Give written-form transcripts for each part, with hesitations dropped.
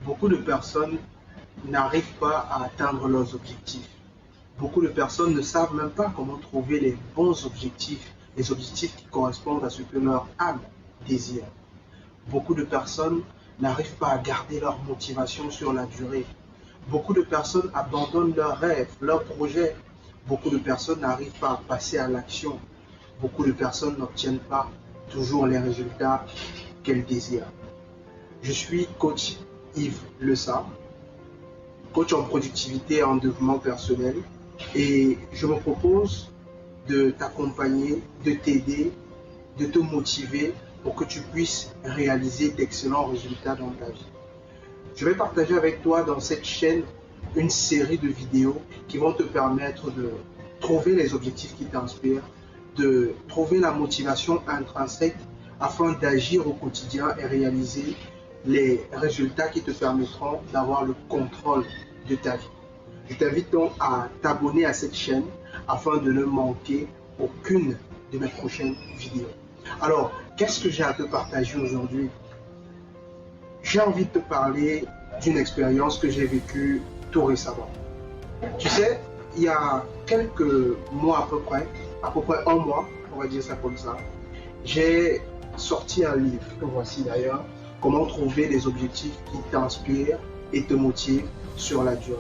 Beaucoup de personnes n'arrivent pas à atteindre leurs objectifs. Beaucoup de personnes ne savent même pas comment trouver les bons objectifs, les objectifs qui correspondent à ce que leur âme désire. Beaucoup de personnes n'arrivent pas à garder leur motivation sur la durée. Beaucoup de personnes abandonnent leurs rêves, leurs projets. Beaucoup de personnes n'arrivent pas à passer à l'action. Beaucoup de personnes n'obtiennent pas toujours les résultats qu'elles désirent. Je suis coach Yves Lessa, coach en productivité et en développement personnel, et je me propose de t'accompagner, de t'aider, de te motiver pour que tu puisses réaliser d'excellents résultats dans ta vie. Je vais partager avec toi dans cette chaîne une série de vidéos qui vont te permettre de trouver les objectifs qui t'inspirent, de trouver la motivation intrinsèque afin d'agir au quotidien et réaliser les résultats qui te permettront d'avoir le contrôle de ta vie. Je t'invite donc à t'abonner à cette chaîne afin de ne manquer aucune de mes prochaines vidéos. Alors, qu'est-ce que j'ai à te partager aujourd'hui? J'ai envie de te parler d'une expérience que j'ai vécue tout récemment. Tu sais, il y a quelques mois à peu près un mois, on va dire ça comme ça, j'ai sorti un livre, que voici d'ailleurs, Comment trouver les objectifs qui t'inspirent et te motivent sur la durée.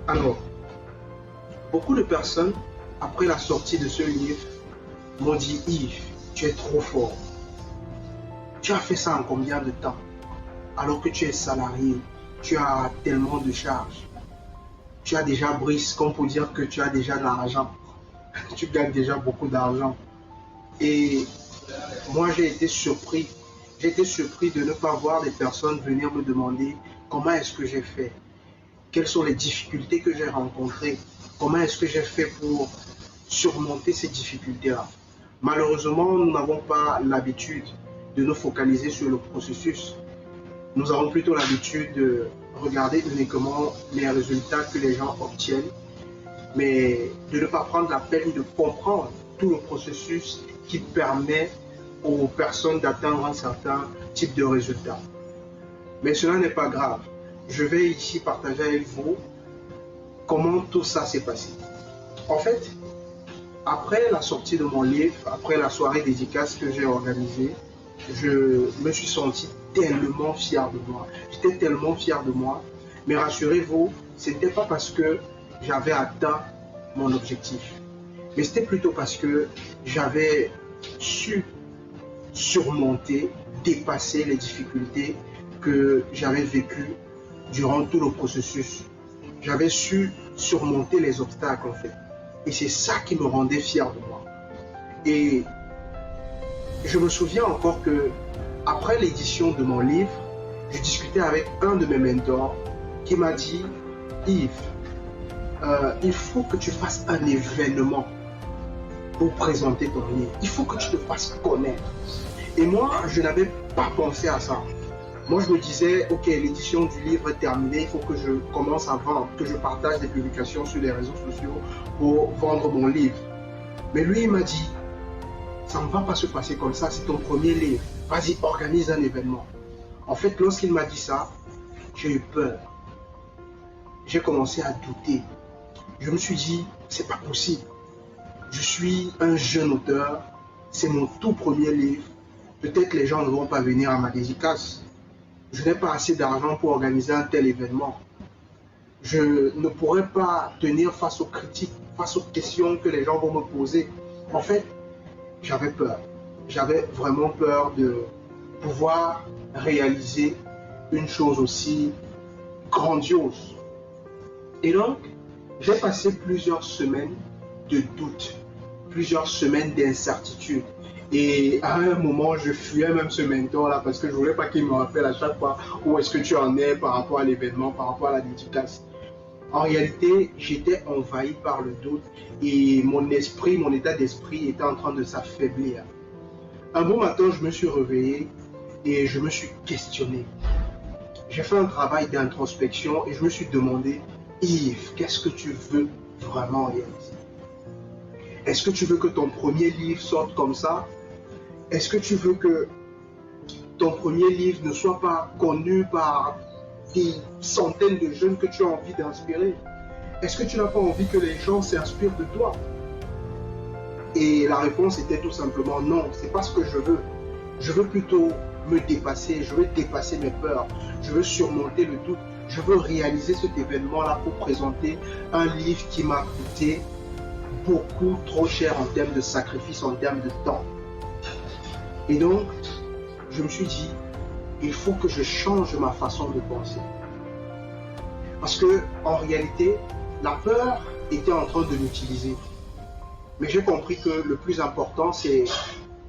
Alors, beaucoup de personnes, après la sortie de ce livre, m'ont dit « Yves, tu es trop fort. Tu as fait ça en combien de temps? Alors que tu es salarié, tu as tellement de charges. Tu as déjà brisé, comme pour dire que tu as déjà de l'argent. Tu gagnes déjà beaucoup d'argent. » Et moi, j'ai été surpris. J'ai été surpris de ne pas voir les personnes venir me demander comment est-ce que j'ai fait, quelles sont les difficultés que j'ai rencontrées, comment est-ce que j'ai fait pour surmonter ces difficultés-là. Malheureusement, nous n'avons pas l'habitude de nous focaliser sur le processus. Nous avons plutôt l'habitude de regarder uniquement les résultats que les gens obtiennent, mais de ne pas prendre la peine de comprendre tout le processus qui permet aux personnes d'atteindre un certain type de résultat. Mais cela n'est pas grave. Je vais ici partager avec vous comment tout ça s'est passé. En fait, après la sortie de mon livre, après la soirée dédicace que j'ai organisée, je me suis senti tellement fier de moi. J'étais tellement fier de moi. Mais rassurez-vous, ce n'était pas parce que j'avais atteint mon objectif. Mais c'était plutôt parce que j'avais su surmonter, dépasser les difficultés que j'avais vécues durant tout le processus. J'avais su surmonter les obstacles en fait. Et c'est ça qui me rendait fier de moi. Et je me souviens encore que après l'édition de mon livre, je discutais avec un de mes mentors qui m'a dit « Yves, il faut que tu fasses un événement pour présenter ton livre. Il faut que tu te fasses connaître. » Et moi, je n'avais pas pensé à ça. Moi, je me disais, ok, l'édition du livre est terminée, il faut que je commence à vendre, que je partage des publications sur les réseaux sociaux pour vendre mon livre. Mais lui, il m'a dit, ça ne va pas se passer comme ça, c'est ton premier livre. Vas-y, organise un événement. En fait, lorsqu'il m'a dit ça, j'ai eu peur. J'ai commencé à douter. Je me suis dit, c'est pas possible. Je suis un jeune auteur, c'est mon tout premier livre. Peut-être les gens ne vont pas venir à ma dédicace. Je n'ai pas assez d'argent pour organiser un tel événement. Je ne pourrais pas tenir face aux critiques, face aux questions que les gens vont me poser. En fait, j'avais peur. J'avais vraiment peur de pouvoir réaliser une chose aussi grandiose. Et donc, j'ai passé plusieurs semaines de doute, plusieurs semaines d'incertitude. Et à un moment, je fuyais même ce mentor-là parce que je ne voulais pas qu'il me rappelle à chaque fois où est-ce que tu en es par rapport à l'événement, par rapport à la dédicace. En réalité, j'étais envahi par le doute et mon esprit, mon état d'esprit était en train de s'affaiblir. Un bon matin, je me suis réveillé et je me suis questionné. J'ai fait un travail d'introspection et je me suis demandé, Yves, qu'est-ce que tu veux vraiment réaliser? Est-ce que tu veux que ton premier livre sorte comme ça? Est-ce que tu veux que ton premier livre ne soit pas connu par des centaines de jeunes que tu as envie d'inspirer? Est-ce que tu n'as pas envie que les gens s'inspirent de toi? Et la réponse était tout simplement non, c'est pas ce que je veux. Je veux plutôt me dépasser, je veux dépasser mes peurs, je veux surmonter le doute, je veux réaliser cet événement-là pour présenter un livre qui m'a coûté beaucoup trop cher en termes de sacrifice, en termes de temps. Et donc, je me suis dit, il faut que je change ma façon de penser. Parce que, en réalité, la peur était en train de m'utiliser. Mais j'ai compris que le plus important, c'est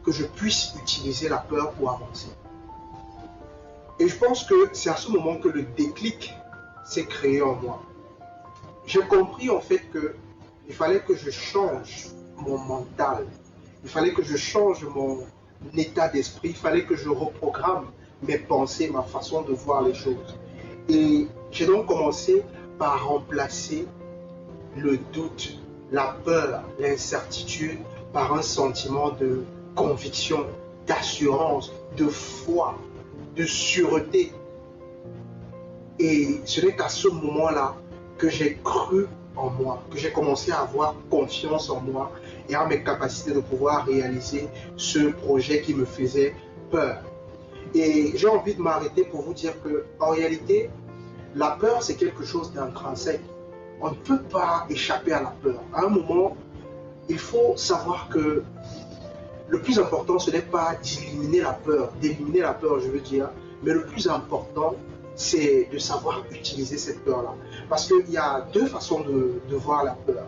que je puisse utiliser la peur pour avancer. Et je pense que c'est à ce moment que le déclic s'est créé en moi. J'ai compris en fait qu'il fallait que je change mon mental. Il fallait que je change mon état d'esprit. Il fallait que je reprogramme mes pensées, ma façon de voir les choses. Et j'ai donc commencé par remplacer le doute, la peur, l'incertitude par un sentiment de conviction, d'assurance, de foi, de sûreté. Et ce n'est qu'à ce moment-là que j'ai cru en moi, que j'ai commencé à avoir confiance en moi et à mes capacités de pouvoir réaliser ce projet qui me faisait peur. Et j'ai envie de m'arrêter pour vous dire que, en réalité, la peur, c'est quelque chose d'intrinsèque. On ne peut pas échapper à la peur. À un moment, il faut savoir que le plus important, ce n'est pas d'éliminer la peur, je veux dire, mais le plus important, c'est de savoir utiliser cette peur-là. Parce qu'il y a deux façons de voir la peur.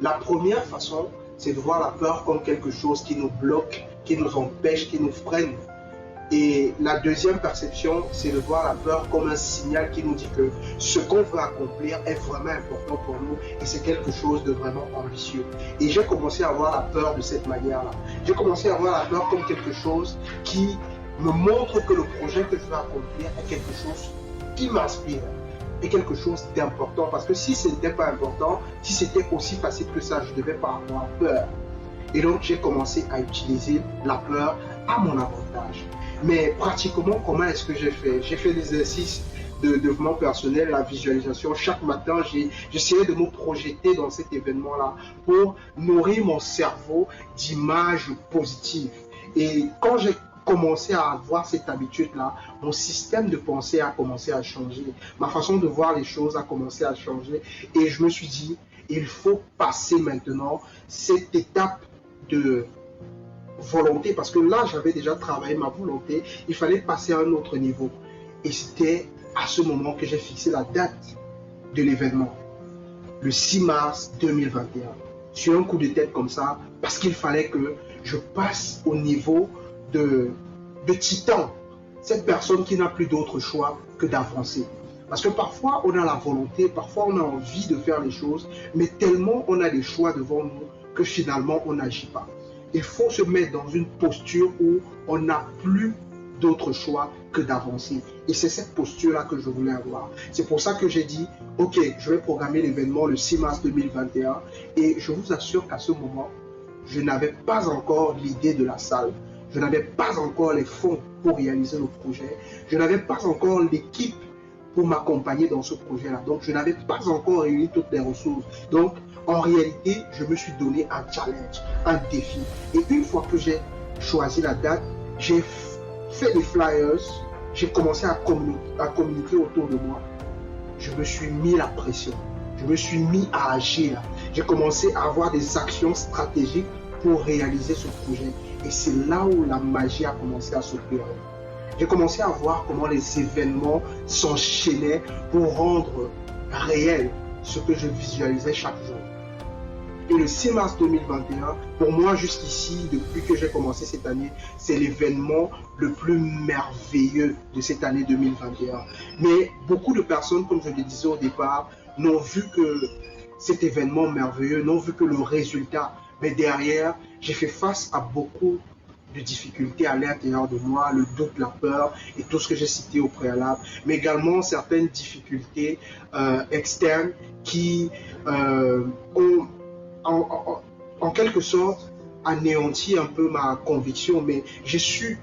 La première façon, c'est de voir la peur comme quelque chose qui nous bloque, qui nous empêche, qui nous freine. Et la deuxième perception, c'est de voir la peur comme un signal qui nous dit que ce qu'on veut accomplir est vraiment important pour nous et c'est quelque chose de vraiment ambitieux. Et j'ai commencé à voir la peur de cette manière-là. J'ai commencé à voir la peur comme quelque chose qui me montre que le projet que je veux accomplir est quelque chose qui m'inspire, est quelque chose d'important. Parce que si ce n'était pas important, si c'était aussi facile que ça, je ne devais pas avoir peur. Et donc j'ai commencé à utiliser la peur à mon avantage. Mais pratiquement, comment est-ce que j'ai fait? J'ai fait des exercices de développement personnel, la visualisation. Chaque matin, j'essayais de me projeter dans cet événement-là pour nourrir mon cerveau d'images positives. Et quand j'ai commencé à avoir cette habitude-là, mon système de pensée a commencé à changer. Ma façon de voir les choses a commencé à changer. Et je me suis dit, il faut passer maintenant cette étape de volonté, parce que là j'avais déjà travaillé ma volonté, il fallait passer à un autre niveau. Et c'était à ce moment que j'ai fixé la date de l'événement, le 6 mars 2021, sur un coup de tête comme ça, parce qu'il fallait que je passe au niveau de titan, cette personne qui n'a plus d'autre choix que d'avancer. Parce que parfois on a la volonté, parfois on a envie de faire les choses, mais tellement on a des choix devant nous que finalement on n'agit pas. Il faut se mettre dans une posture où on n'a plus d'autre choix que d'avancer. Et c'est cette posture-là que je voulais avoir. C'est pour ça que j'ai dit, ok, je vais programmer l'événement le 6 mars 2021. Et je vous assure qu'à ce moment, je n'avais pas encore l'idée de la salle. Je n'avais pas encore les fonds pour réaliser le projet. Je n'avais pas encore l'équipe pour m'accompagner dans ce projet-là. Donc, je n'avais pas encore réuni toutes les ressources. Donc, en réalité, je me suis donné un challenge, un défi. Et une fois que j'ai choisi la date, j'ai fait des flyers, j'ai commencé à communiquer autour de moi. Je me suis mis la pression, je me suis mis à agir. J'ai commencé à avoir des actions stratégiques pour réaliser ce projet. Et c'est là où la magie a commencé à s'opérer. J'ai commencé à voir comment les événements s'enchaînaient pour rendre réel ce que je visualisais chaque jour. Et le 6 mars 2021, pour moi jusqu'ici, depuis que j'ai commencé cette année, c'est l'événement le plus merveilleux de cette année 2021. Mais beaucoup de personnes, comme je le disais au départ, n'ont vu que cet événement merveilleux, n'ont vu que le résultat. Mais derrière, j'ai fait face à beaucoup de difficultés à l'intérieur de moi, le doute, la peur et tout ce que j'ai cité au préalable, mais également certaines difficultés externes qui ont en quelque sorte anéanti un peu ma conviction, mais j'ai su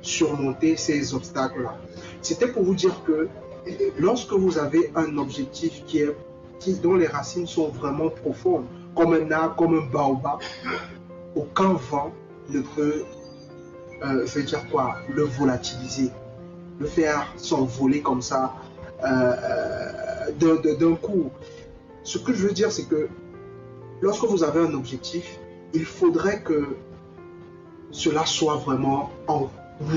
surmonter ces obstacles-là. C'était pour vous dire que lorsque vous avez un objectif dont les racines sont vraiment profondes, comme un arbre, comme un baobab, aucun vent ne peut, je veux dire quoi, le volatiliser, le faire s'envoler comme ça d'un coup. Ce que je veux dire, c'est que lorsque vous avez un objectif, il faudrait que cela soit vraiment en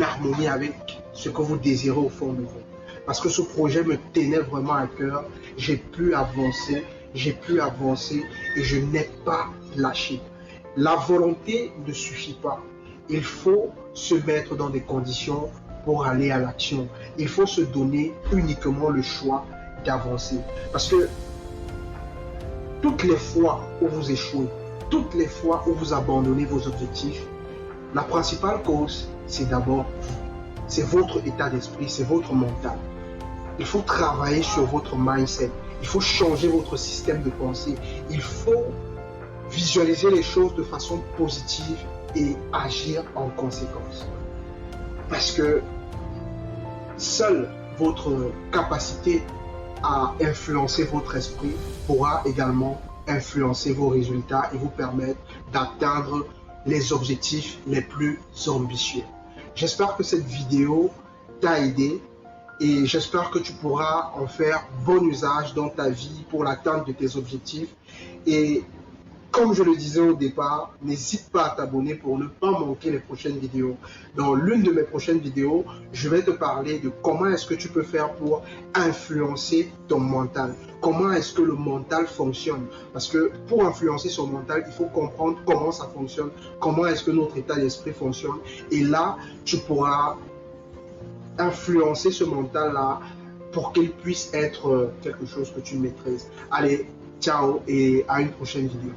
harmonie avec ce que vous désirez au fond de vous. Parce que ce projet me tenait vraiment à cœur. J'ai pu avancer et je n'ai pas lâché. La volonté ne suffit pas. Il faut se mettre dans des conditions pour aller à l'action. Il faut se donner uniquement le choix d'avancer. Parce que toutes les fois où vous échouez, toutes les fois où vous abandonnez vos objectifs, la principale cause, c'est d'abord vous. C'est votre état d'esprit, c'est votre mental. Il faut travailler sur votre mindset. Il faut changer votre système de pensée. Il faut visualiser les choses de façon positive et agir en conséquence. Parce que seule votre capacité à influencer votre esprit pourra également influencer vos résultats et vous permettre d'atteindre les objectifs les plus ambitieux. J'espère que cette vidéo t'a aidé et j'espère que tu pourras en faire bon usage dans ta vie pour l'atteinte de tes objectifs. Et comme je le disais au départ, n'hésite pas à t'abonner pour ne pas manquer les prochaines vidéos. Dans l'une de mes prochaines vidéos, je vais te parler de comment est-ce que tu peux faire pour influencer ton mental. Comment est-ce que le mental fonctionne? Parce que pour influencer son mental, il faut comprendre comment ça fonctionne, comment est-ce que notre état d'esprit fonctionne. Et là, tu pourras influencer ce mental-là pour qu'il puisse être quelque chose que tu maîtrises. Allez, ciao et à une prochaine vidéo.